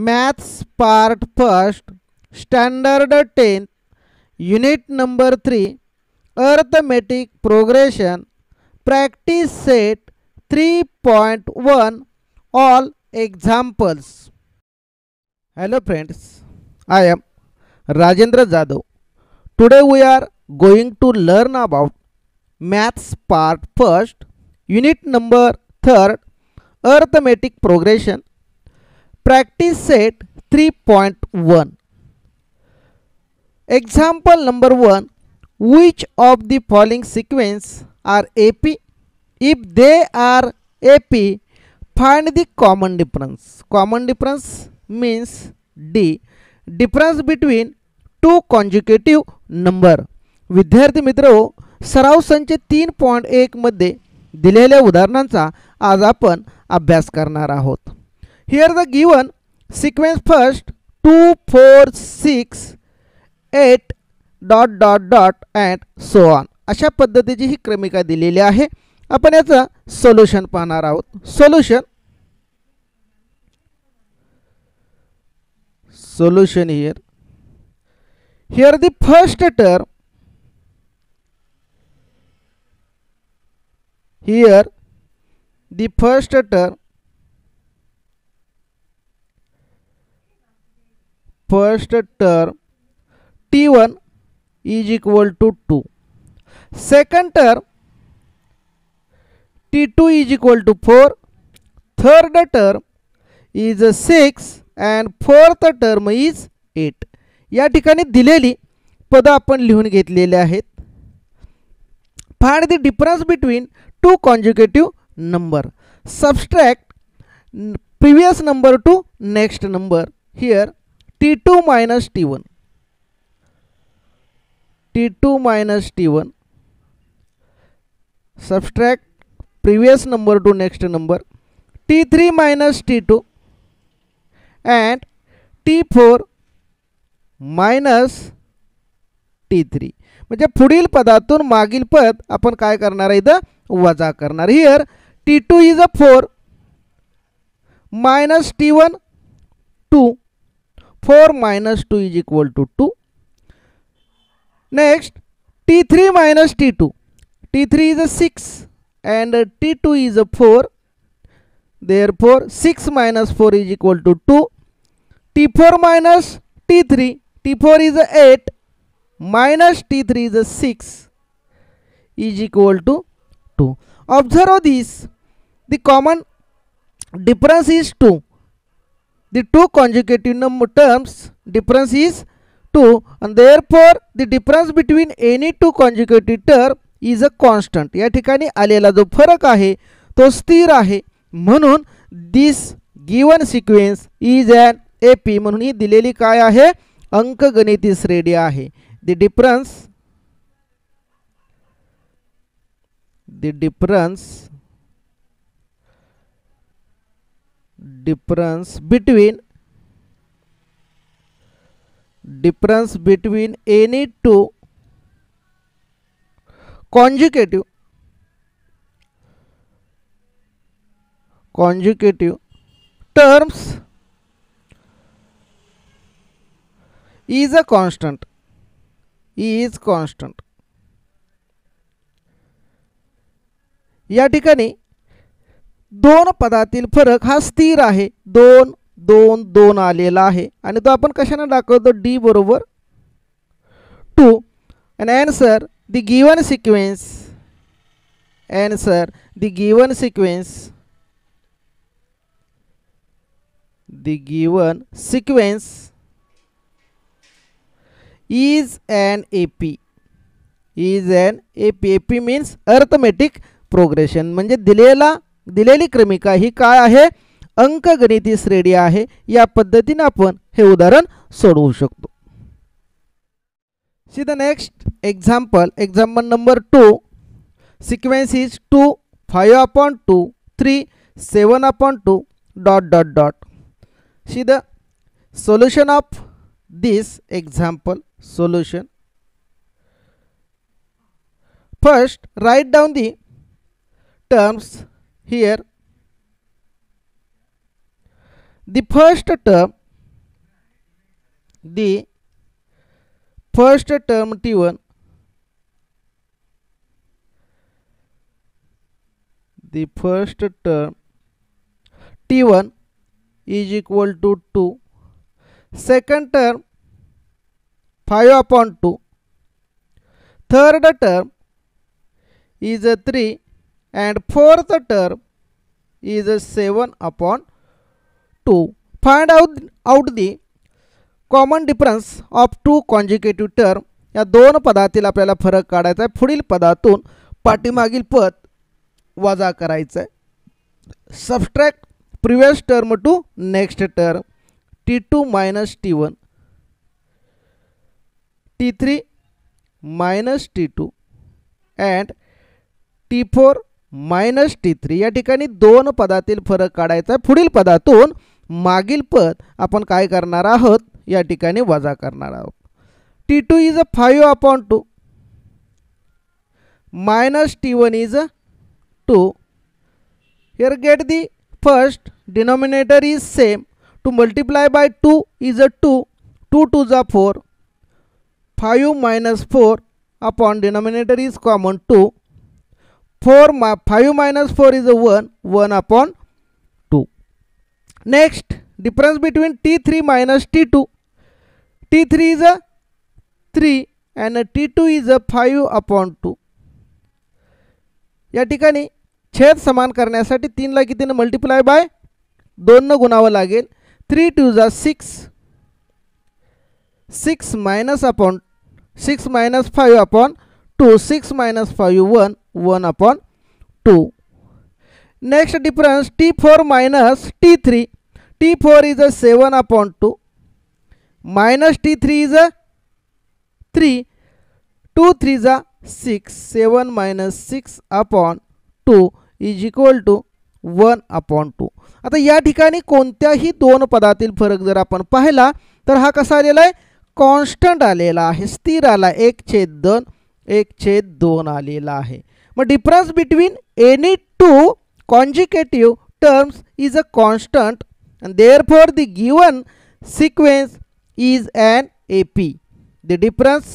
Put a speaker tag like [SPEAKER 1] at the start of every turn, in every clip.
[SPEAKER 1] Maths part first, standard 10th, unit number 3, arithmetic progression, practice set 3.1, all examples. Hello friends, I am Rajendra Jadhav. Today we are going to learn about Maths part first, unit number 3rd, arithmetic progression, practice set 3.1. Example number 1. Which of the following sequence are AP? If they are AP, find the common difference. Common difference means D. Difference between two consecutive number. विद्यार्थी मित्रो, सराव संच 3.1 मध्ये दिलेल्या उदाहरणांचा आज आपण अभ्यास करणार आहोत. Here the given sequence first 2, 4, 6, 8 ... and so on. अशा पद्धतीची ही क्रमिका दिलेली आहे. आपण याचा सोल्यूशन पाहणार आहोत. Solution here the first term, here the first term T1 is equal to 2. Second term T2 is equal to 4. Third term is 6 and fourth term is 8. या ठिकाणी दिलेली पद आपण लिहून घेतलेले आहेत. Find the difference between two consecutive number. Subtract previous number to next number. Here T2 minus T1. T2 minus T1. Subtract previous number to next number. T3 minus T2 and T4 minus T3. म्हणजे पुढील पदातून मागील पद आपण काय करणार आहे, इथं वजा करणार. Here T2 is a 4 minus T1 2. 4 minus 2 is equal to 2. Next T3 minus T2. T3 is a 6 and T2 is a 4. Therefore 6 minus 4 is equal to 2. T4 minus T3. T4 is a 8 minus T3 is a 6 is equal to 2. Observe this. The common difference is 2. The two consecutive number terms difference is 2 and therefore the difference between any two consecutive term is a constant. या ठिकाणी आलेला जो फरक आहे तो स्थिर आहे. म्हणून this given sequence is an AP. म्हणून ही दिलेली काय आहे, अंकगणिती श्रेणी आहे. The difference between any two consecutive terms is a constant. या ठिकाणी दोन पदातील फरक हा स्थिर आहे. 2 2 2 आलेला आहे आणि तो आपण कशाने दाखवतो, D बरोबर 2. and answer the given sequence is an AP. AP means arithmetic progression. म्हणजे दिलेली क्रमिका ही काय आहे, अंकगणिती श्रेणी आहे. या पद्धतीने आपण हे उदाहरण सोडवू शकतो. See the next example. Example number 2. Sequence is 2, 5/2, 3, 7/2, ... See the solution of this example. Solution. First write down the terms here. The first term the first term T1, the first term T1 is equal to 2, second term 5 upon 2, third term is 3 and fourth term is 7 upon 2. Find out the common difference of two consecutive term. या दोन पदातील आपल्याला फरक काढायचा आहे. पुढील पदातून पाठीमागील पद वजा करायचं आहे. Subtract previous term to next term. T2 minus T1, T3 minus T2 and T4 minus T3. या ठिकाणी दोन पदातील फरक काढायचा आहे. पुढील पदातून मागील पद आपण काय करणार आहोत, या ठिकाणी वजा करणार आहोत. T2 is 5 upon 2 minus T1 is 2. Here get the first denominator is same. To multiply by 2 is a 2. 2 to the 4. 5 minus 4 upon denominator is common 2. 5 minus 4 is a 1. 1 upon 2. Next, difference between T3 minus T2. T3 is a 3 and T2 is a 5 upon 2. या ठिकाणी छेद समान करण्यासाठी 3 ला कितीने multiply by 2 ने गुणावं लागेल. 3 to the 6. 6 minus 5 upon 2. 6 minus 5 1. 1 upon 2. Next difference T4 minus T3. T4 is a 7 upon 2 minus T3 is a 3. 2 3 is a 6. 7 minus 6 upon 2 is equal to 1 upon 2. आता या ठिकाणी कोणत्याही दोन पदातील फरक जर आपण पाहिला तर हा कसा आलेला आहे, कॉन्स्टंट आलेला आहे, स्थिर आला. 1/2 आलेला आहे. मग difference between any two consecutive terms is a constant and therefore the given sequence is an AP. The difference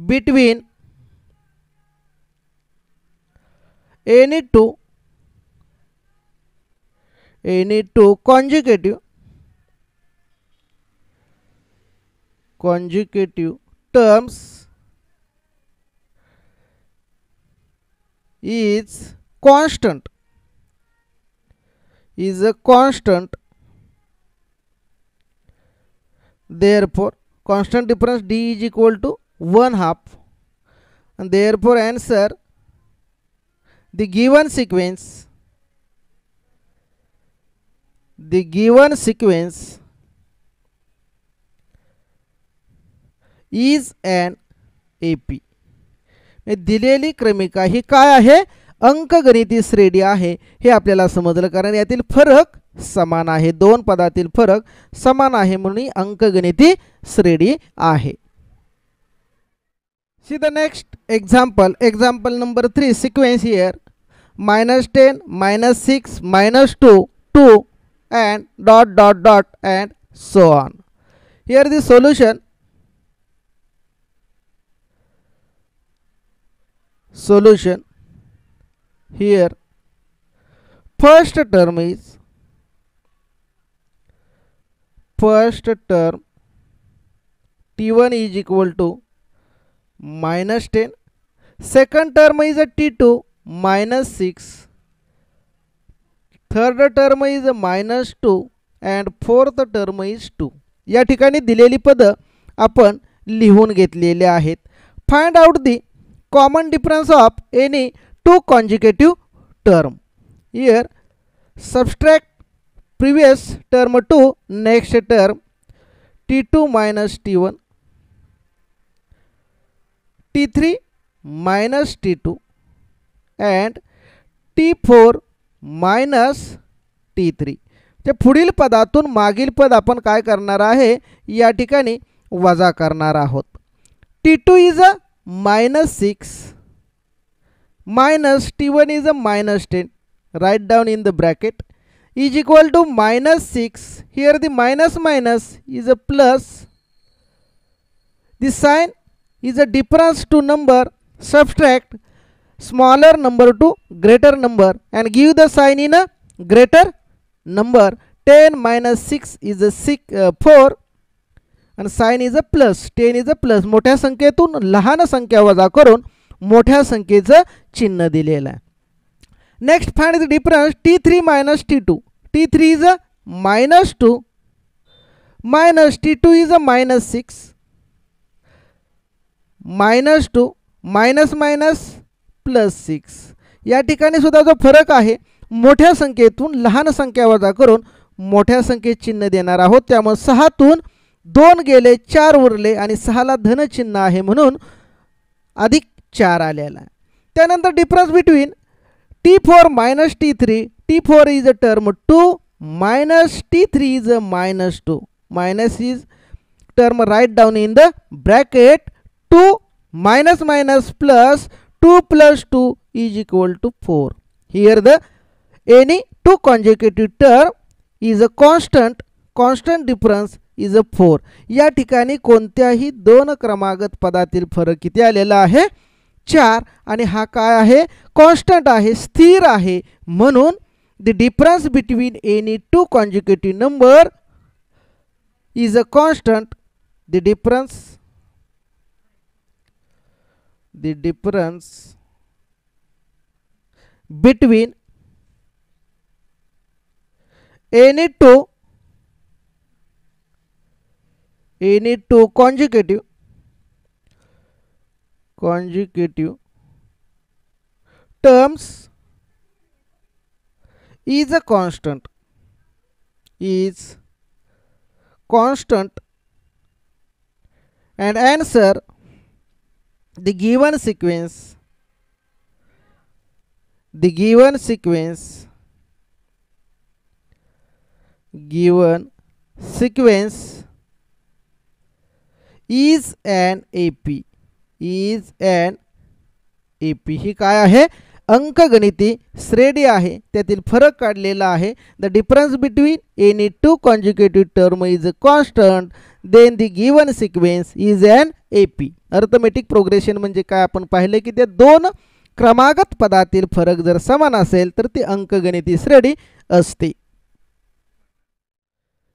[SPEAKER 1] between any two consecutive terms is a constant. Therefore constant difference D is equal to 1/2 and therefore answer the given sequence is an AP. दिलेली क्रमिका ही काय आहे, अंकगणिती श्रेणी आहे. हे आपल्याला समजलं कारण यातील फरक समान आहे. दोन पदातील फरक समान आहे म्हणून अंकगणिती श्रेणी आहे. See the next example. Example number 3. Sequence here -10, -6, -2, 2 and ... and so on. Here the solution. Here first term T1 is equal to -10. Second term is a T2 -6. Third term is a -2 and fourth term is 2. या ठिकाणी दिलेली पद आपण लिहून घेतलेले आहेत. Find out the common difference of any two consecutive term. Here subtract previous term to next term. T2 minus T1, T3 minus T2 and T4 minus T3. ते पुढील पदातून मागील पद आपण काय करणार आहे, या ठिकाणी वजा करणार आहोत. T2 is a -6 minus T1 is a -10. write down in the bracket, is equal to minus 6. Here the minus minus is a plus. The sign is a difference to number. Subtract smaller number to greater number and give the sign in a greater number. 10 minus 6 is a 4 and sign is a plus. 10 is a plus. मोठ्या संख्येतून लहान संख्या वजा करून मोठ्या संख्येचं चिन्ह दिलेलं आहे. Next find the difference T3 minus T2. T3 is a minus 2 minus T2 is a minus 6. minus 2 minus minus plus 6. या ठिकाणी सुद्धा जो फरक आहे मोठ्या संख्येतून लहान संख्या वजा करून मोठ्या संख्येत चिन्ह देणार आहोत. त्यामुळे 6 तून 2 गेले 4 उरले आणि 6 ला धन चिन्ह आहे म्हणून अधिक 4 आलेला आहे. त्यानंतर difference between T4 minus T3. T4 is a term 2 minus T3 is a minus 2. Minus is term, write down in the bracket. 2 minus minus plus 2 plus 2 is equal to 4. Here the any two consecutive term is a constant. Constant difference is a 4. या ठिकाणी कोणत्याही दोन क्रमागत पदातील फरक किती आलेला आहे 4 आणि हा काय आहे कॉन्स्टंट आहे स्थिर आहे म्हणून the difference between any two consecutive number is a constant. The difference between any two consecutive terms is a constant. And answer the given sequence is an AP. ही काय आहे अंकगणिती श्रेणी आहे त्यातील फरक काढलेला आहे. The difference between any two conjugative term is a constant then the given sequence is an AP. Arithmetic progression म्हणजे काय आपण पाहिले की ते दोन क्रमागत पदातील फरक जर समान असेल तर ती अंकगणिती श्रेणी असते.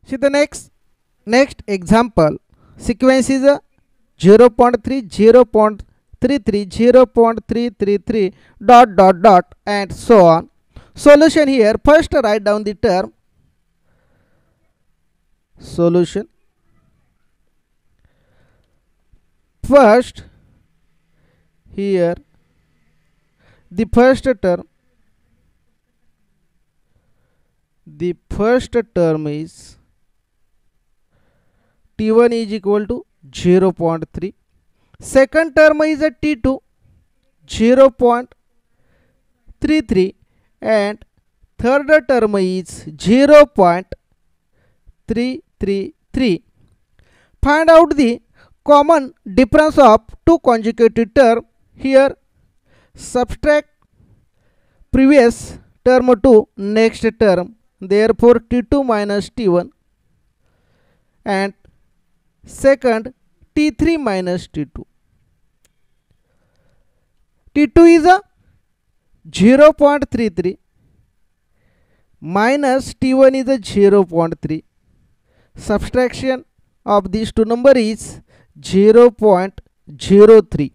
[SPEAKER 1] See the next example. Sequence is 0.3, 0.33, 0.333 ... and so on. Solution here. First write down the term. Solution. First here the first term is T1 is equal to 0.3. Second term is a T2 0.33 and third term is 0.333. Find out the common difference of two consecutive term. Here subtract previous term to next term. Therefore T2 minus T1 and second T3 minus T2. T2 is a 0.33 minus T1 is a 0.3. Subtraction of these two number is 0.03.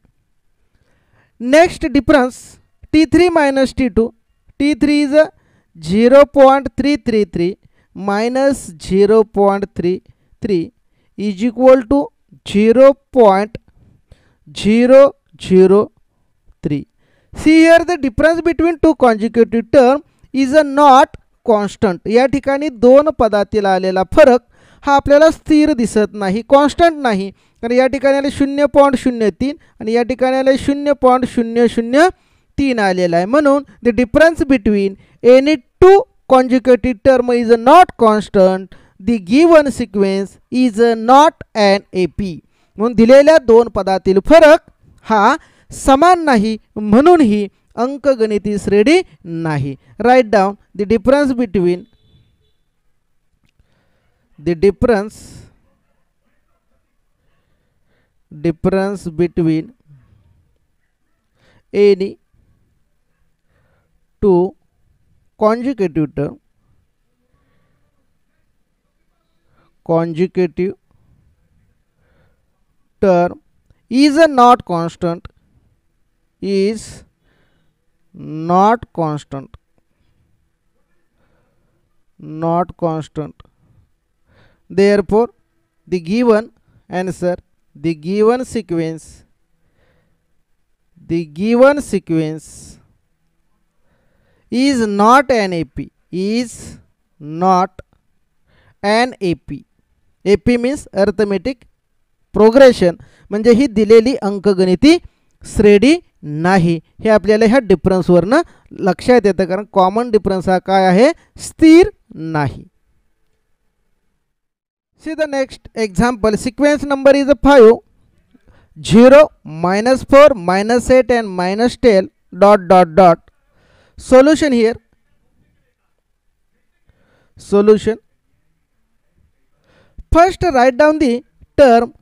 [SPEAKER 1] Next difference T3 minus T2. T3 is a 0.333 minus 0.33 is equal to 0.003. See here the difference between two consecutive term is a not constant. या ठिकाणी दोन पदातील आलेला फरक हा आपल्याला स्थिर दिसत नाही कॉन्स्टंट नाही कारण या ठिकाणी आले 0.03 आणि या ठिकाणी आले 0.003 आलेला आहे म्हणून the difference between any two consecutive term is not constant. The given sequence is not an AP. म्हणून दिलेल्या दोन पदातील फरक हा समान नाही म्हणून ही अंकगणिती श्रेणी नाही. Right down the difference between any two conjugative term is not constant, therefore the given answer, the given sequence is not an AP, AP means arithmetic progression, म्हणजे ही दिलेली अंकगणिती श्रेणी नाही. हे आपल्याला ह्या डिफरन्स वरनं लक्षात येतं, कारण कॉमन डिफरन्स हा काय आहे, स्थिर नाही. See the next example. Sequence number is 5, 0, -4, -8 and -10 ... Solution here. Solution. First write down the term.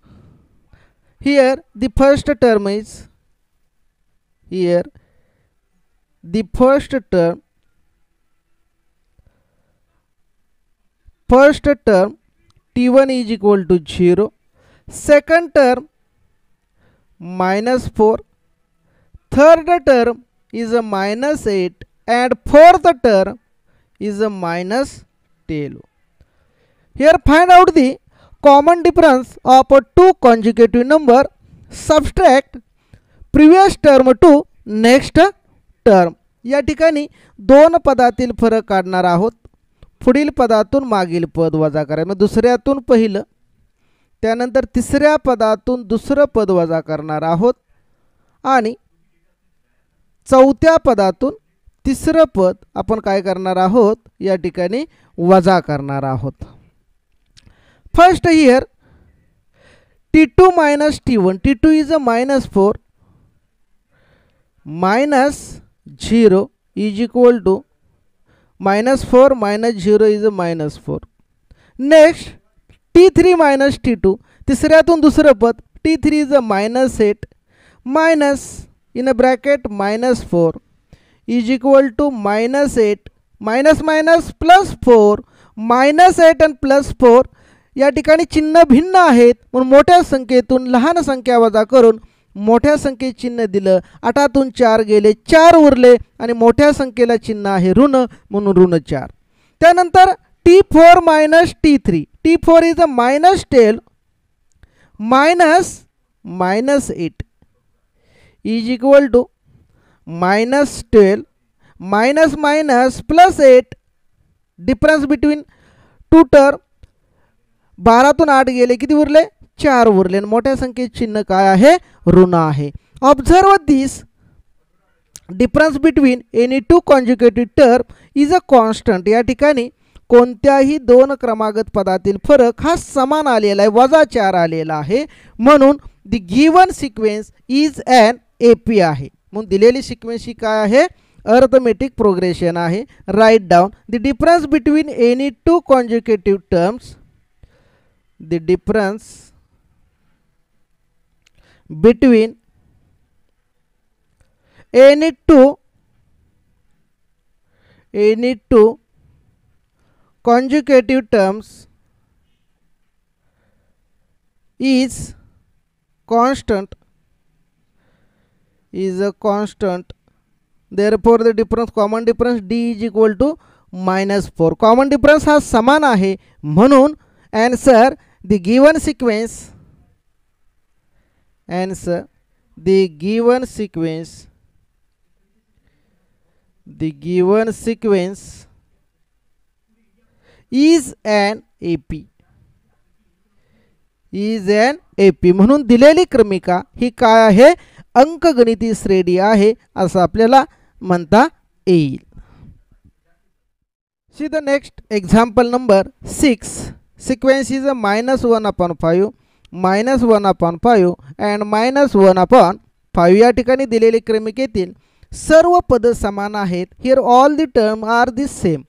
[SPEAKER 1] Here the first term is first term T1 is equal to 0, second term -4, third term is a -8 and fourth term is a -10. Here find out the common difference of two consecutive number. Subtract previous term to next term. या ठिकाणी दोन पदातील फरक काढणार आहोत. पुढील पदातून मागील पद वजा करायचं, मग दुसऱ्यातून पहिलं, त्यानंतर तिसऱ्या पदातून दुसरं पद वजा करणार आहोत आणि चौथ्या पदातून तिसरं पद आपण काय करणार आहोत, या ठिकाणी वजा करणार आहोत. First here T2 minus T1, T2 is a -4, -0 is equal to -4 -0 is a -4. Next T3 minus T2, तिसऱ्यातून दुसरं पद, T3 is a -8 minus in a bracket -4 is equal to -8 +4 -8 and +4. या ठिकाणी चिन्ह भिन्न आहेत म्हणून मोठ्या संख्येतून लहान संख्या वजा करून मोठ्या संख्येत चिन्ह दिलं. 8तून 4 गेले, 4 उरले आणि मोठ्या संख्येला चिन्ह आहे ऋण म्हणून ऋण 4. त्यानंतर T4 minus T3, T4 is a -10 -8 is equal to -12 +8. Difference between two term. 12तून 8 गेले, किती उरले, 4 उरले आणि मोठ्या संख्येत चिन्ह काय आहे, ऋण आहे. Observe this difference between any two conjugative term is a constant. या ठिकाणी कोणत्याही दोन क्रमागत पदातील फरक हा समान आलेला आहे, -4 आलेला आहे, म्हणून the given sequence is an AP आहे. म्हणून दिलेली सिक्वेन्स ही काय आहे, अर्थमेटिक प्रोग्रेशन आहे. Write down the difference between any two conjugative terms, the difference between any two conjugative terms is constant, therefore the difference, common difference D is equal to -4. common difference हा समान आहे म्हणून answer the given sequence is an AP. म्हणून दिलेली क्रमिका ही काय आहे, अंकगणिती श्रेणी आहे असं आपल्याला म्हणता येईल. See the next example number 6. Sequence is a -1/5, -1/5 and -1/5. या ठिकाणी दिलेले क्रमिकेतील सर्व पद समान आहेत. Here all the term are the same.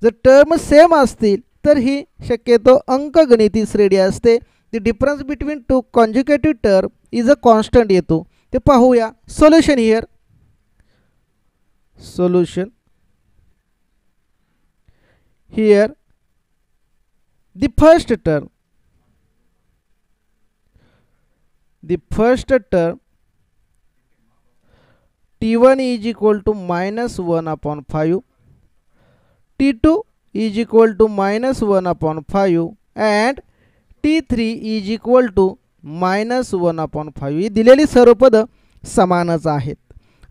[SPEAKER 1] जर टर्म सेम असतील तर ही शक्यतो अंकगणिती श्रेणी असते. The difference between two conjugative term is a constant येतो. ते पाहूया. Solution here. Solution here the first term t1 is equal to minus 1 upon 5, t2 is equal to minus 1 upon 5 and t3 is equal to minus 1 upon 5. ही दिलेली सर्व पद समानच आहेत.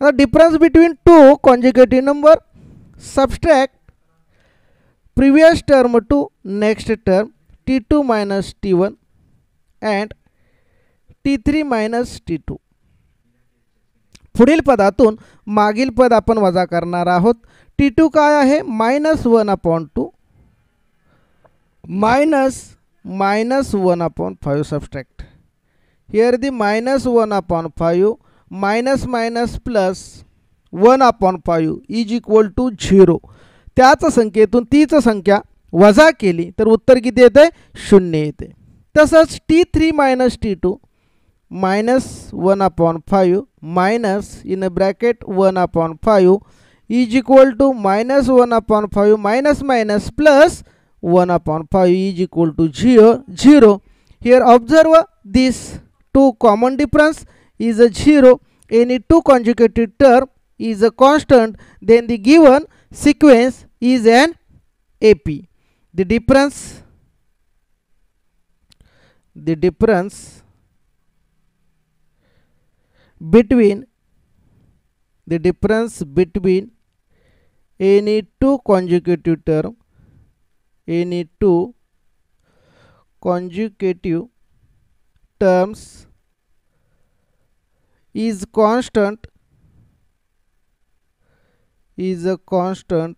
[SPEAKER 1] आता difference between two conjugative number. Subtract previous term to next term, t2 minus t1 and t3 minus t2. पुढील पदातून मागील पद आपण वजा करणार आहोत. t2 काय आहे? -1/2 minus 1/5 subtract. Here the -1/5 minus plus 1/5 is equal to 0. त्याच संख्येतून तीच संख्या वजा केली तर उत्तर किती येते? 0 येते. तसंच t3 minus t2 -1/5 minus in a bracket 1/5 is equal to -1/5 minus plus 1/5 is equal to 0. Here observe this two common difference is a 0. Any two conjugative term is a constant, then the given sequence is an AP. The difference between any two conjugative terms is a constant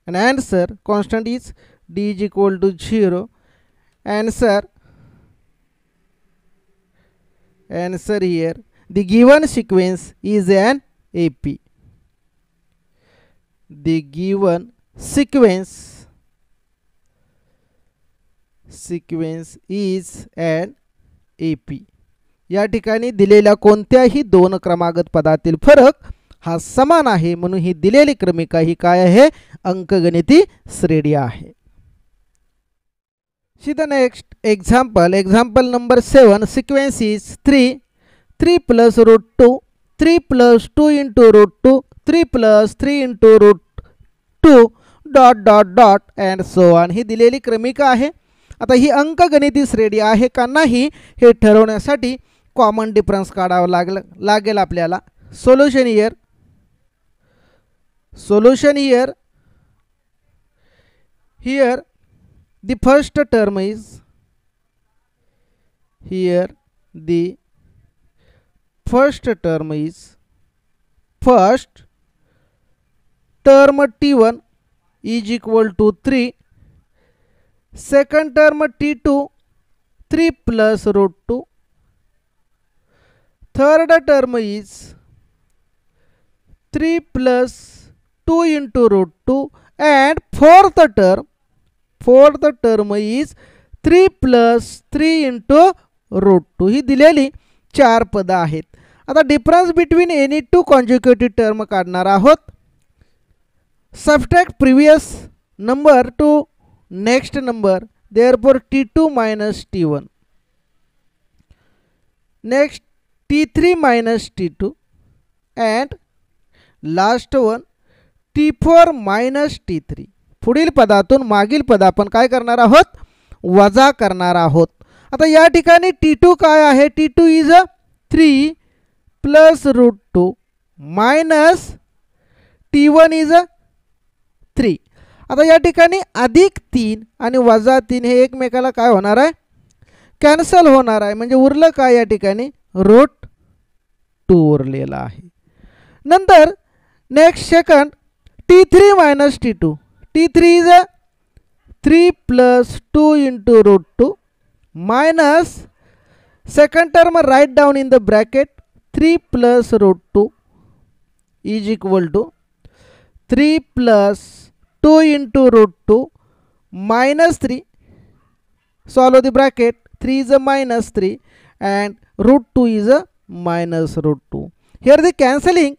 [SPEAKER 1] and answer constant is d is equal to 0. Answer here, the given sequence is an AP. The given sequence is an AP. या ठिकाणी दिलेल्या कोणत्याही दोन क्रमागत पदातील फरक हा समान आहे, म्हणून ही दिलेली क्रमिका ही काय आहे? अंकगणिती श्रेणी आहे. See the next example number 7. Sequence is 3 plus root 2, 3 plus 2 into root 2, 3 plus 3 into root 2 dot and so on. ही दिलेली क्रमिका आहे. आता ही अंकगणिती श्रेणी आहे का नाही हे ठरवण्यासाठी कॉमन डिफरन्स काढावा लागेल आपल्याला. Solution here. Here the first term is first term t1 is equal to 3. Second term t2 3 plus root 2. Third term is 3 plus 2 into root 2 and fourth term is 3 plus 3 into root 2. ही दिलेली 4 पद आहेत. आता difference between any two conjugative term काढणार आहोत. Subtract previous number to next number, therefore t2 minus t1. Next t3 minus t2 and last one t4 minus t3. पुढील पदातून मागील पद आपण काय करणार आहोत? वजा करणार आहोत. आता या ठिकाणी t2 काय आहे? t2 is 3 plus root 2 minus t1 is 3. आता या ठिकाणी अधिक 3 आणि वजा 3 हे एकमेकाला काय होणार आहे? कॅन्सल होणार आहे. म्हणजे उरलं काय या ठिकाणी? रूट 2 उरलेला आहे. नंतर next second t3 minus t2. t3 is 3 plus 2 into root 2 minus second term write down in the bracket 3 plus root 2 is equal to 3 plus 2 into root 2 minus 3. Solve the bracket. 3 is a minus 3 and root 2 is a minus root 2. Here the cancelling.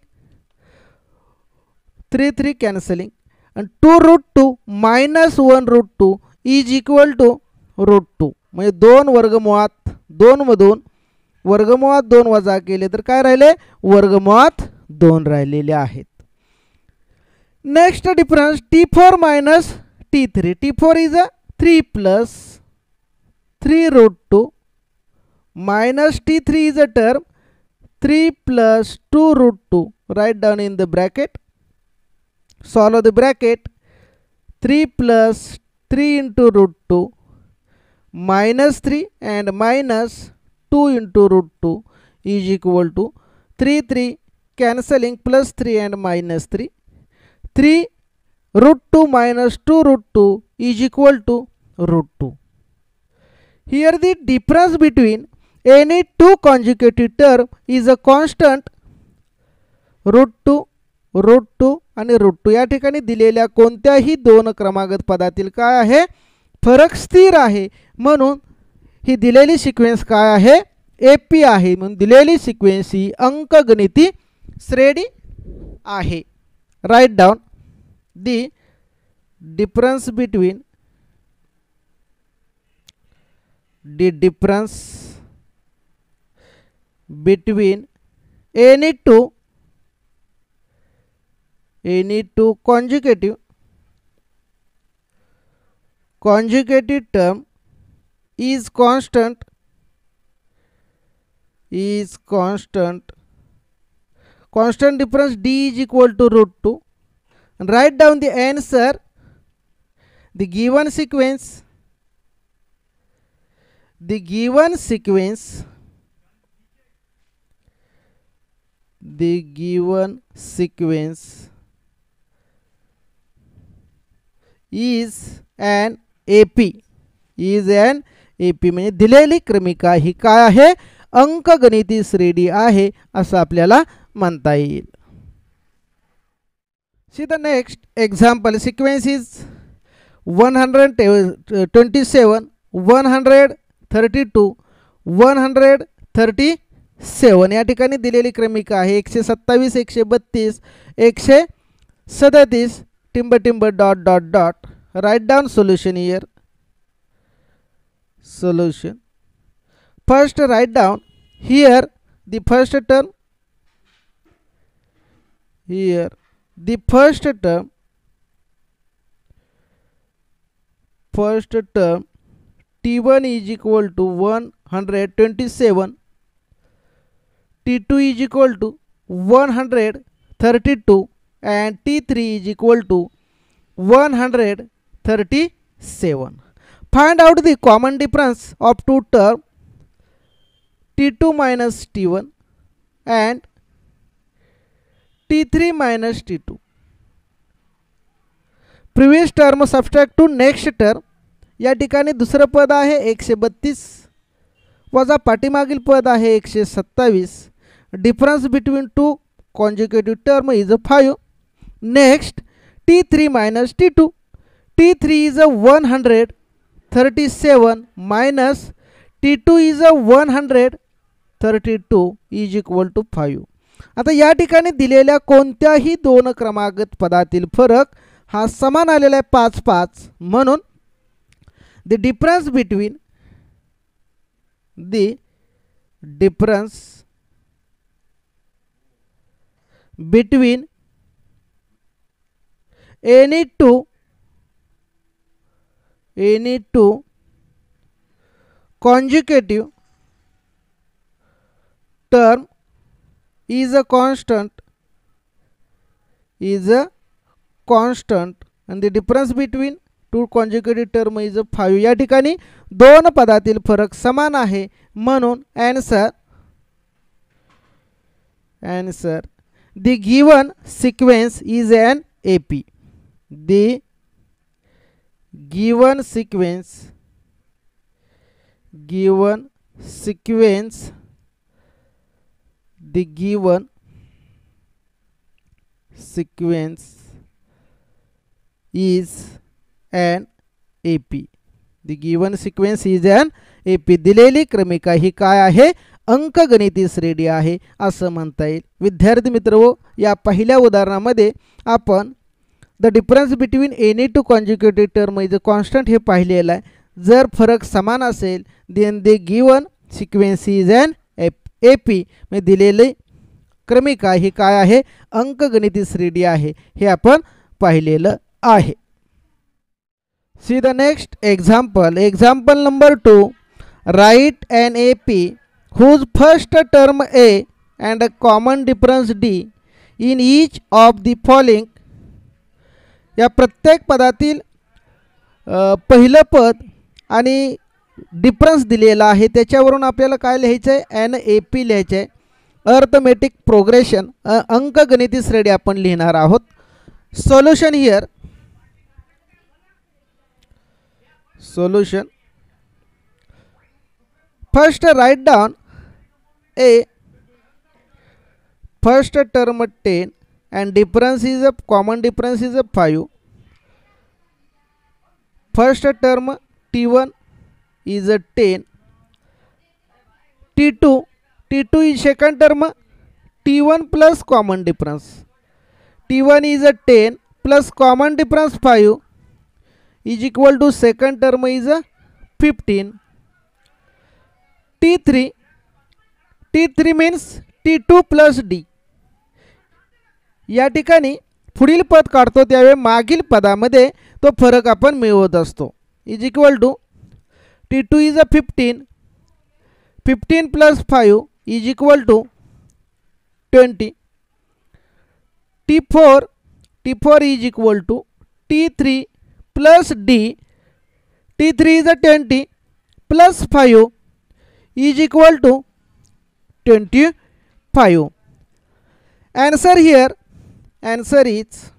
[SPEAKER 1] 3 cancelling and 2 root 2 minus 1 root 2 is equal to root 2. म्हणजे 2 वर्गमुळात 2 मधून वर्गमुळात 2 वजा केले तर काय राहिले वर्गमुळात 2 राहिलेले आहेत. Next difference t4 minus t3. t4 is a 3 plus 3 root 2 minus t3 is a term 3 plus 2 root 2. Write down in the bracket. Solve the bracket. 3 plus 3 into root 2 minus 3 and minus 2 into root 2 is equal to 3 cancelling plus 3 and minus 3. 3 root 2 minus 2 root 2 is equal to root 2. Here the difference between any two conjugative term is a constant root 2 आणि root 2. या ठिकाणी दिलेल्या कोणत्याही दोन क्रमागत पदातील काय आहे फरक स्थिर आहे. म्हणून ही दिलेली सिक्वेन्स काय आहे एपी आहे. म्हणून दिलेली सिक्वेन्स ही अंकगणिती श्रेणी आहे. Write down the difference between any two conjugative term is constant difference d is equal to root 2. And write down the answer. The given sequence is an AP. म्हणजे दिलेली क्रमिका ही काय आहे अंकगणिती श्रेणी आहे असं आपल्याला म्हणता येईल. See the next example. Sequence is 127, 132, 137. या ठिकाणी दिलेली क्रमिका आहे 127, 132, 137 टिंब dot dot dot. Write down solution here. Solution. First write down here the first term. Here the first term t1 is equal to 127, t2 is equal to 132 and t3 is equal to 137. Find out the common difference of two terms t2 minus t1 and t3 minus t2. Previous term subtract to next term. या ठिकाणी दुसरं पद आहे 132 वजा पाठीमागील पद आहे 127. Difference between two conjugative term is 5. Next t3 minus t2. t3 is a 137 minus t2 is a 132 is equal to 5. आता या ठिकाणी दिलेल्या कोणत्याही दोन क्रमागत पदातील फरक हा समान आलेला आहे 5 5. म्हणून the difference between any two conjugative term is a constant and the difference between two conjugative term is 5. या ठिकाणी दोन पदातील फरक समान आहे. म्हणून answer the given sequence is an AP. The given sequence sequence is an AP. The given sequence is an AP. दिलेली क्रमिका ही काय आहे? अंकगणिती श्रेणी आहे असं म्हणता येईल. विद्यार्थी मित्रहो, या पहिल्या उदाहरणामध्ये आपण the difference between any two conjugated term is a constant हे पाहिलेलं आहे. जर फरक समान असेल then the given sequence is an AP. म्हणजे दिलेली क्रमिका ही काय आहे? अंकगणिती श्रेणी आहे हे आपण पाहिलेलं आहे. See the next example. Example number 2. Write an AP whose first term A and a common difference D in each of the following. या प्रत्येक पदातील पहिलं पद आणि डिफरन्स दिलेला आहे त्याच्यावरून आपल्याला काय लिहायचं आहे? एन AP लिहायचं आहे. अर्थमेटिक प्रोग्रेशन अंकगणिती श्रेणी आपण लिहिणार आहोत. Solution here. Solution. First write down A. First term 10 and difference is a common difference is a 5. First term T1 is a 10. T2 is second term T1 plus common difference. T1 is a 10 plus common difference 5 is equal to second term is a 15. T3 means T2 plus D. या ठिकाणी पुढील पद काढतो त्यावेळी मागील पदामध्ये तो फरक आपण मिळवत असतो. Is equal to T2 is a 15. 15 plus 5 is equal to 20. T4 is equal to T3 plus D. T3 is a 20 plus 5 is equal to 25. Answer here. Answer is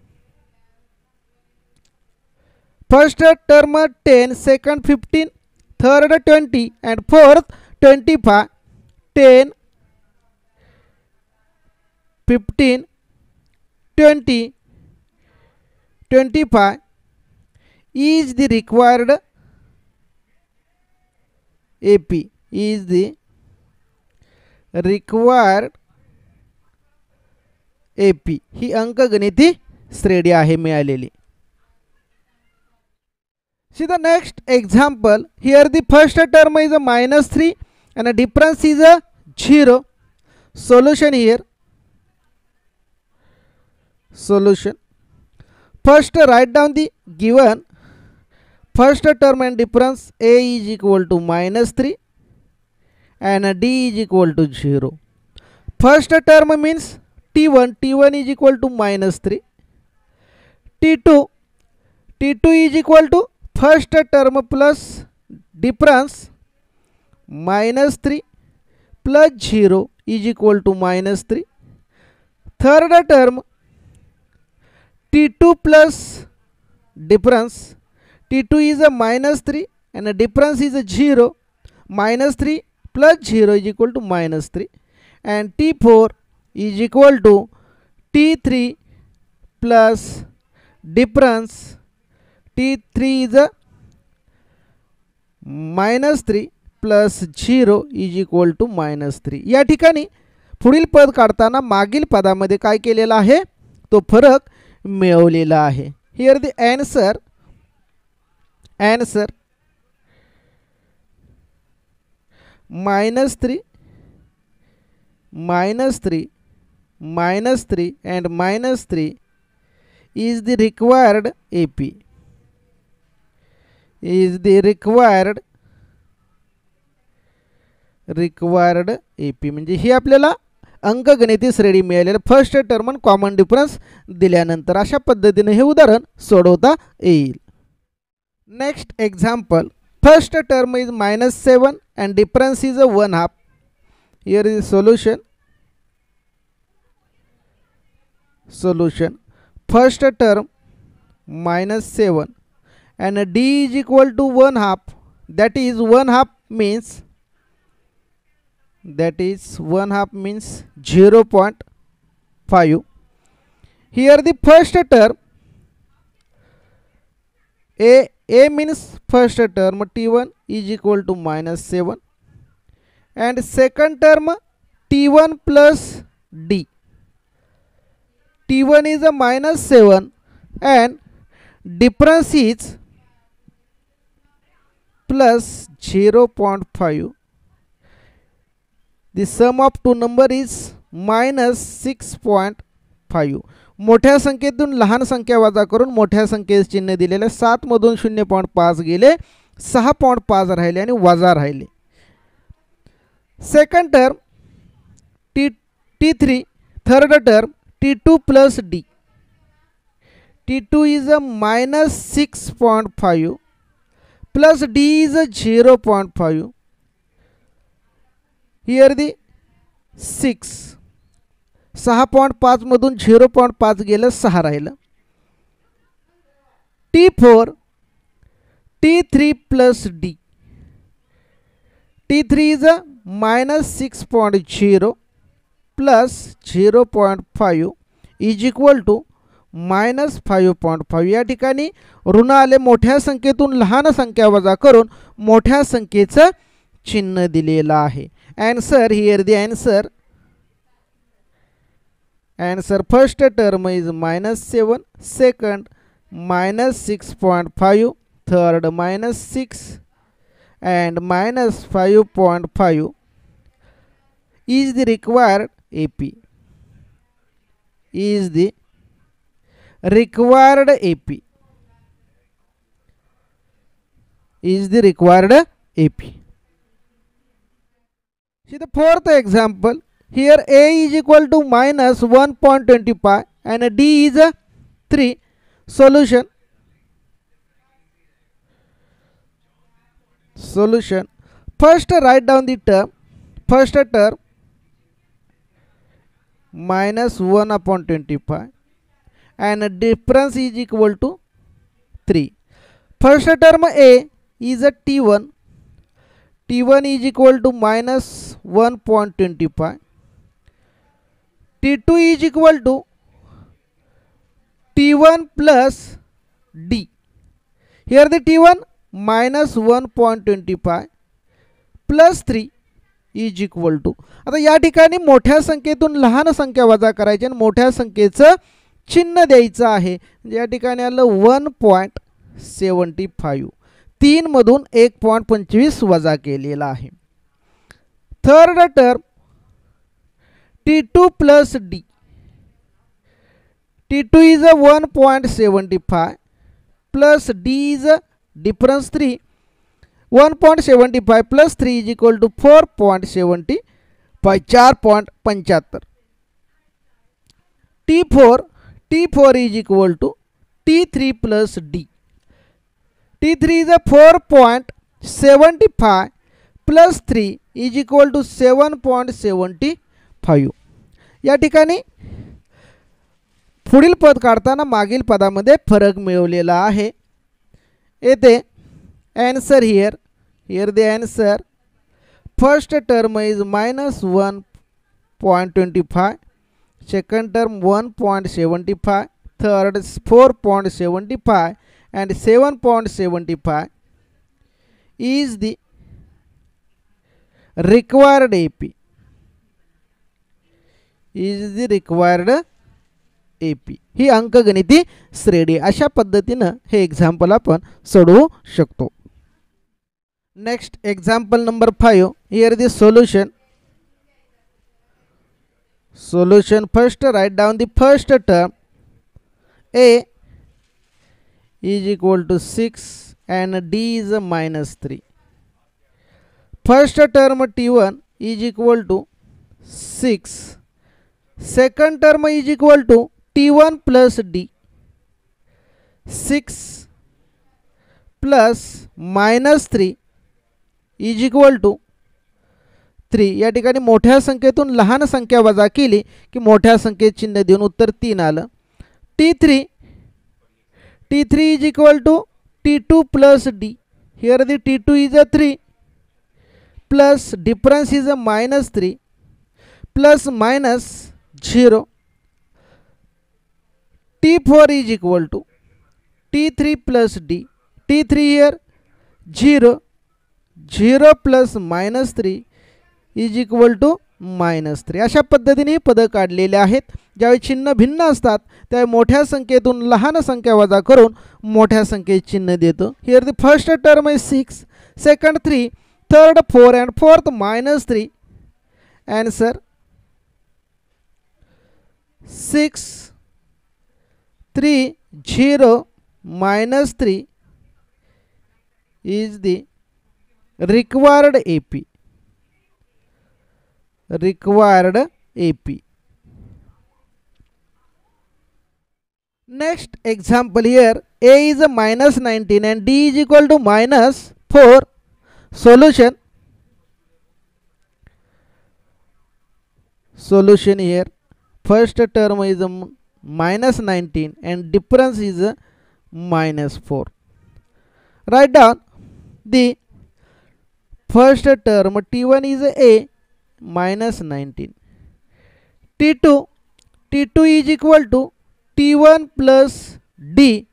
[SPEAKER 1] first term 10, second 15, third 20 and fourth 25. 10, 15, 20, 25 is the required AP. Is the required AP. ही अंकगणिती श्रेणी आहे मिळालेली. See the next example. Here the first term is a -3 and the difference is a 0. Solution here. Solution. First write down the given first term and difference. A is equal to -3 and D is equal to 0. First term means T1 is equal to -3. T2 is equal to first term plus difference -3 plus 0 is equal to -3. Third term T2 plus difference. T2 is a -3 and the difference is a 0. -3 plus 0 is equal to -3. And T4 is equal to T3 plus difference. T3 is a -3 plus 0 is equal to -3. या ठिकाणी पुढील पद काढताना मागील पदामध्ये काय केलेला आहे? तो फरक मिळवलेला आहे. Here the answer -3 -3 and -3 is the required AP. Is the required AP. म्हणजे ही आपल्याला अंकगणिती श्रेणी मिळालेली फर्स्ट टर्म आणि कॉमन डिफरन्स दिल्यानंतर अशा पद्धतीने हे उदाहरण सोडवता येईल. Next example. First term is -7 and difference is a 1/2. Here is the solution. First term -7 and D is equal to 1/2. That is 1/2 means 0.5 Here the first term a means first term t1 is equal to -7 and second term t1 plus d. t1 is a -7 and difference is plus 0.5. The sum of two number is -6.5. मोठ्या संख्येतून लहान संख्या वजा करून मोठ्या संख्येचे चिन्ह दिलेले 7 मधून 0.5 गेले 6.5 राहिले आणि वजा राहिले. Second term t3 third term t2 plus d. t2 is a -6.5 plus d is a 0.5. Here the 6.5 मधून 0.5 गेलं 6 राहिलं. t4 t3 plus d. t3 is a -6.0 plus 0.5 is equal to -5.5. या ठिकाणी ऋण आले मोठ्या संख्येतून लहान संख्या वजा करून मोठ्या संख्येचं चिन्ह दिलेलं आहे. Answer here the answer first term is -7, second -6.5, third -6 and -5.5 is the required AP. Is the required AP. Is the required AP. See the fourth example. Here A is equal to -1.25 and D is a 3. Solution. First write down the term. First term -1/25 and difference is equal to 3. First term A is a t1. t1 is equal to -1.25. t2 is equal to t1 plus d. Here the t1 -1.25 plus 3 is equal to. आता या ठिकाणी मोठ्या संख्येतून लहान संख्या वजा करायची आणि मोठ्या संख्येचं चिन्ह द्यायचं आहे. या ठिकाणी आलं 1.75. 3 मधून 1.25 वजा केलेला आहे. Third term t2 plus d. t2 is a 1.75 plus d is a difference 3. 1.75 plus 3 is equal to 4.75. 4.75. t4 is equal to t3 plus d. t3 is a 4.75 plus 3 is equal to 7.75. या ठिकाणी पुढील पद काढताना मागील पदामध्ये फरक मिळवलेला आहे. येथे answer here the answer first term is -1.25, second term 1.75, third 4.75 and 7.75 is the required AP. Is the required AP. ही अंकगणिती श्रेणी. अशा पद्धतीने हे एग्जाम्पल आपण सोडवू शकतो. Next example number 5. Here the solution. First write down the first term. A is equal to 6 and D is a -3. First term t1 is equal to 6. Second term is equal to t1 plus d. 6 plus -3 is equal to 3. या ठिकाणी मोठ्या संख्येतून लहान संख्या वजा केली की मोठ्या संख्येत चिन्ह देऊन उत्तर 3 आलं. t3 is equal to t2 plus d. Here the t2 is a 3 plus difference is a -3 plus -0. T4 is equal to T3 plus D. T3 here 0. 0 plus minus 3 is equal to -3. अशा पद्धतीने ही पदं काढलेले आहेत. ज्यावेळी चिन्ह भिन्न असतात त्यावेळी मोठ्या संख्येतून लहान संख्या वजा करून मोठ्या संख्येत चिन्ह देतो. Here the first term is 6, second 3, third 4 and fourth -3. Answer 6, 3, 0, -3 is the required AP. Required AP. Next example here, A is a -19 and D is equal to -4. Solution. Solution here, first term is a -19 and difference is a -4. Write down the first term. T1 is a -19. T2 is equal to T1 plus D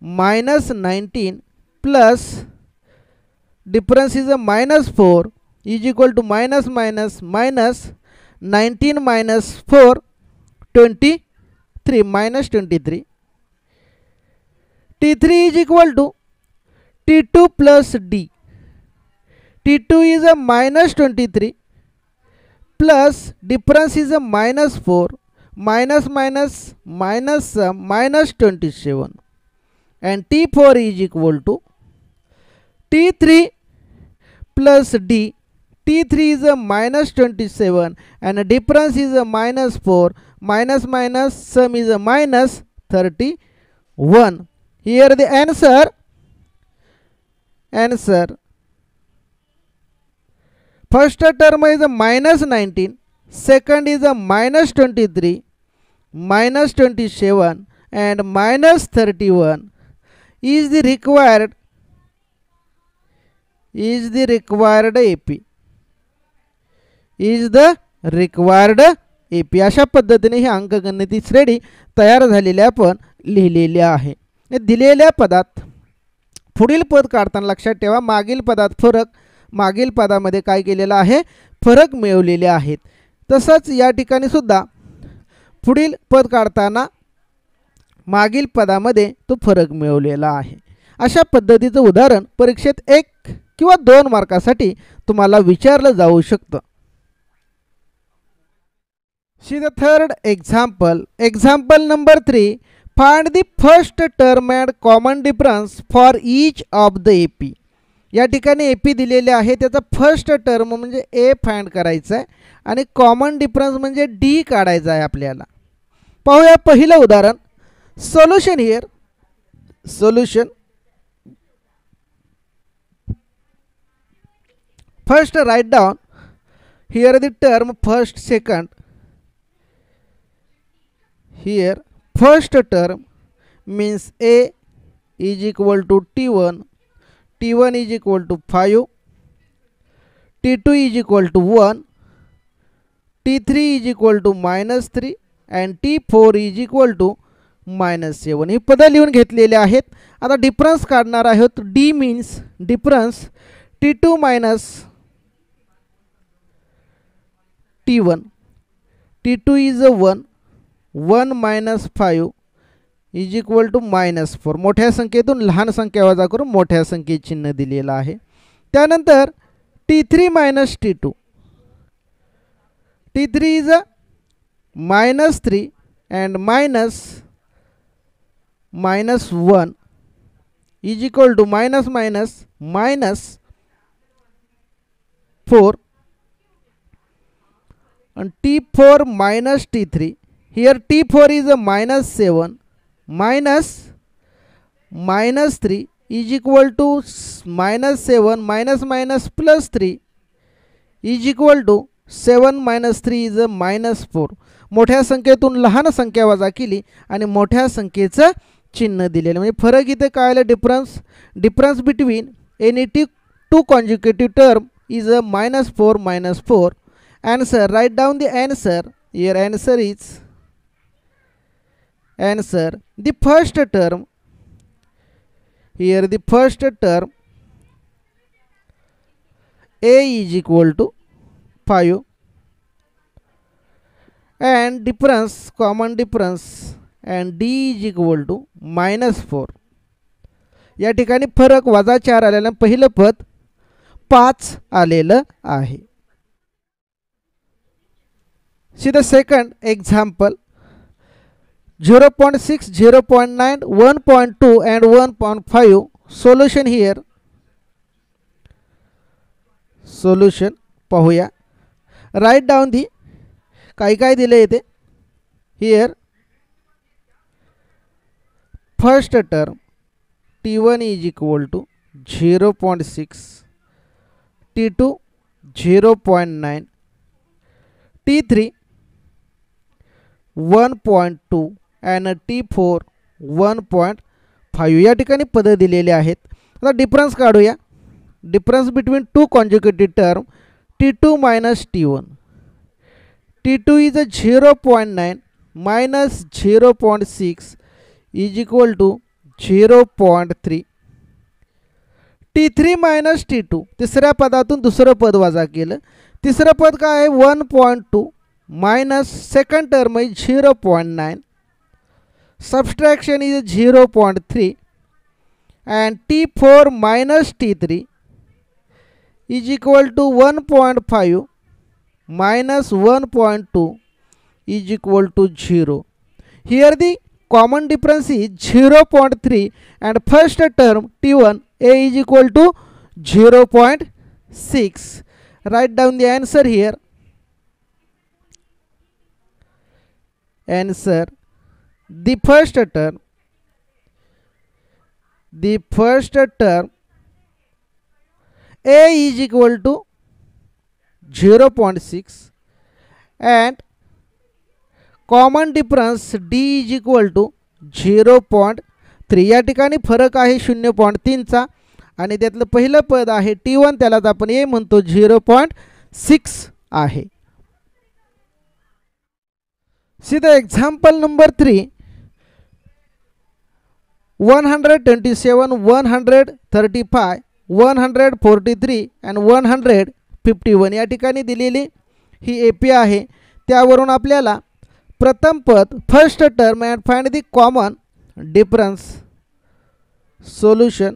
[SPEAKER 1] -19 plus difference is a -4 is equal to minus 19 minus 4 23 minus 23. T3 is equal to T2 plus D. T2 is a -23 plus difference is a -4 minus -27 and T4 is equal to T3 plus D. T3 is a -27 and the difference is a -4 minus sum is a -31. Here the answer first term is a -19, second is a -23, -27 and -31 is the required AP. Is the required AP. अशा पद्धतीने हे अंकगणिती श्रेणी तयार झालेले आपण लिहिलेले आहे. दिलेल्या पदात पुढील पद काढताना लक्षात ठेवा मागील पदात फरक, मागील पदामध्ये काय केलेला आहे, फरक मिळवलेले आहेत. तसंच या ठिकाणी सुद्धा पुढील पद काढताना मागील पदामध्ये तो फरक मिळवलेला आहे. अशा पद्धतीचं उदाहरण परीक्षेत 1 किंवा 2 मार्कासाठी तुम्हाला विचारलं जाऊ शकतं. See the third example. Example number 3. Find the first term and common difference for each of the AP. या ठिकाणी AP दिलेले आहे, त्याचा फर्स्ट टर्म म्हणजे A फाइंड करायचा आहे आणि कॉमन डिफरन्स म्हणजे D काढायचा आहे आपल्याला. पाहूया पहिलं उदाहरण. Solution here. Solution. First write down here the term first second. Here first term means A is equal to T1, T1 is equal to 5, T2 is equal to 1, T3 is equal to -3 and T4 is equal to -7. ही पदं लिहून घेतलेले आहेत. आता difference काढणार आहोत. D means difference T2 minus T1. T2 is a 1 minus 5 is equal to -4. मोठ्या संख्येतून लहान संख्या वजा करून मोठ्या संख्येत चिन्ह दिलेलं आहे. त्यानंतर T3 minus T2. T3 is a -3 and -1 is equal to -4 and T4 minus T3. Here T4 is a -7 minus 3 is equal to -7 +3 is equal to 7 minus 3 is a -4. मोठ्या संख्येतून लहान संख्या वजा केली आणि मोठ्या संख्येचं चिन्ह दिलेलं म्हणजे फरक इथे काय आलं. Difference between any two conjugative term is a -4. Answer. Write down the answer. Your answer is answer, the first term, here the first term a is equal to 5 and difference, common difference, and d is equal to -4. या ठिकाणी फरक वजा 4 आलेला, पहिलं पद 5 आलेलं आहे. See the second example, 0.6, 0.9, 1.2 and 1.5. Solution here. Solution पाहूया. Write down the काय काय दिले येते. Here first term T1 is equal to 0.6, T2 0.9, T3 1.2 and T4 1.5. या ठिकाणी पद दिलेले आहेत. आता डिफरन्स काढूया. Difference between to conjugated term T2 minus T1. T2 is a 0.9 minus 0.6 is equal to 0.3. T3 minus T2, तिसऱ्या पदातून दुसरं पद वजा केलं. तिसरं पद काय आहे 1.2 minus second term is 0.9, subtraction is 0.3 and T4 minus T3 is equal to 1.5 minus 1.2 is equal to 0. Here the common difference is 0.3 and first term T1 a is equal to 0.6. Write down the answer here. Answer, the first term a is equal to 0.6 and common difference d is equal to 0.3. या ठिकाणी फरक आहे 0.3 चा आणि त्यातलं पहिलं पद आहे T1, त्यालाच आपण a म्हणतो, 0.6 आहे. See the example number 3, 127, 135, 143 and 151. या ठिकाणी दिलेली ही AP आहे. त्यावरून आपल्याला प्रथम पद first term and find the common difference. Solution.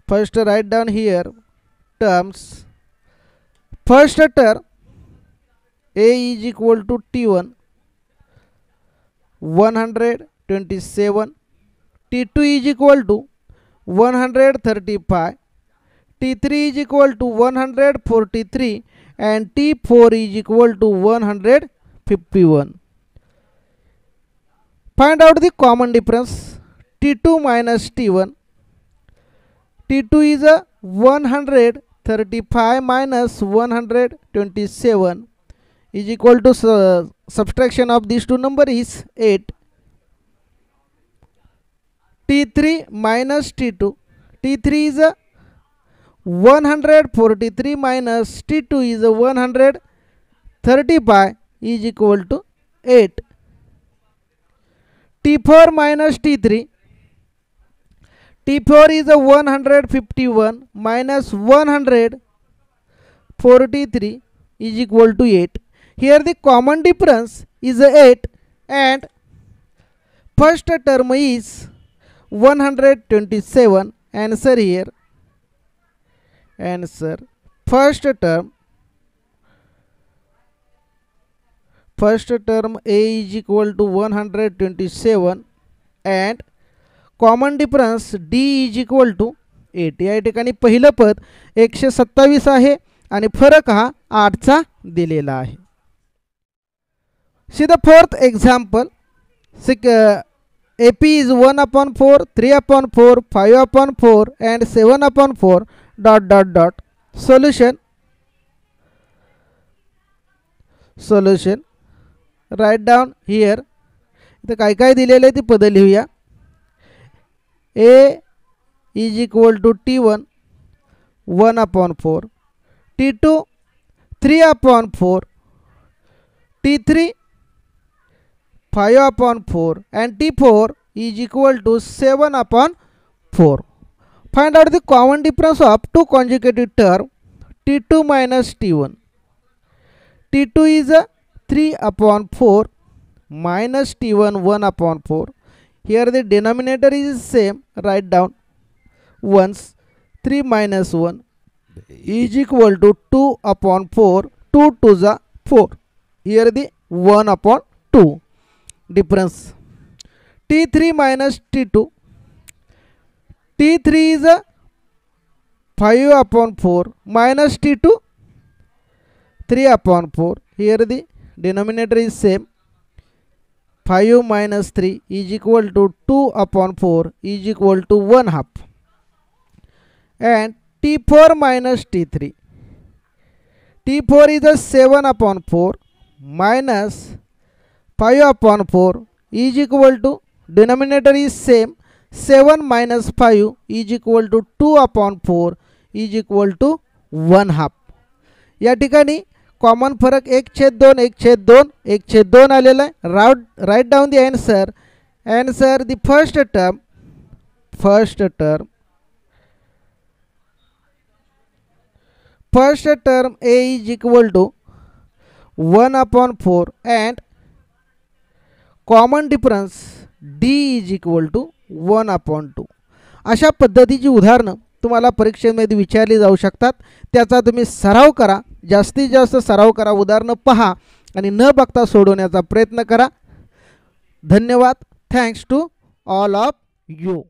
[SPEAKER 1] First write down here terms. First term a is equal to T1 127, T2 is equal to 135, T3 is equal to 143 and T4 is equal to 151. Find out the common difference. T2 minus T1. T2 is a 135 minus 127 is equal to subtraction of these two numbers is 8. T3 minus T2. T3 is a 143 minus T2 is a 135 is equal to 8. T4 minus T3. T4 is a 151 minus 143 is equal to 8. Here the common difference is 8 and first term is 127. Answer here. Answer, first term a is equal to 127 and common difference d is equal to 8. या ठिकाणी पहिलं पद 127 आहे आणि फरक हा 8 चा दिलेला आहे. See the fourth example. AP is 1/4, 3/4, 5/4 and 7/4 ... Solution. Solution. Write down here. इथे काय काय दिलेले आहे ती पद लिहूया. A is equal to T1 1/4, T2 3/4, T3 5/4 and T4 is equal to 7/4. Find out the common difference of two consecutive term T2 minus T1. T2 is 3/4 minus T1 1/4. Here the denominator is same. Write down once. 3 minus 1 is equal to 2/4. 2 to the 4. Here the 1/2 difference. T3 minus T2. T3 is 5/4 minus T2 3/4. Here the denominator is same. 5 minus 3 is equal to 2/4 is equal to 1/2. And T4 minus T3. T4 is 7/4 minus 5/4 is equal to denominator is same. 7 minus 5 is equal to 2/4 is equal to 1/2. या ठिकाणी common फरक 1/2 1/2 1/2 आलेला आहे. Write down the answer. Answer the first term A is equal to 1/4 and common difference D is equal to 1/2. अशा पद्धतीची उदाहरणं तुम्हाला परीक्षेमध्ये विचारली जाऊ शकतात. त्याचा तुम्ही सराव करा. जास्तीत जास्त सराव करा. उदाहरणं पहा आणि न बघता सोडवण्याचा प्रयत्न करा. धन्यवाद. Thanks to all of you.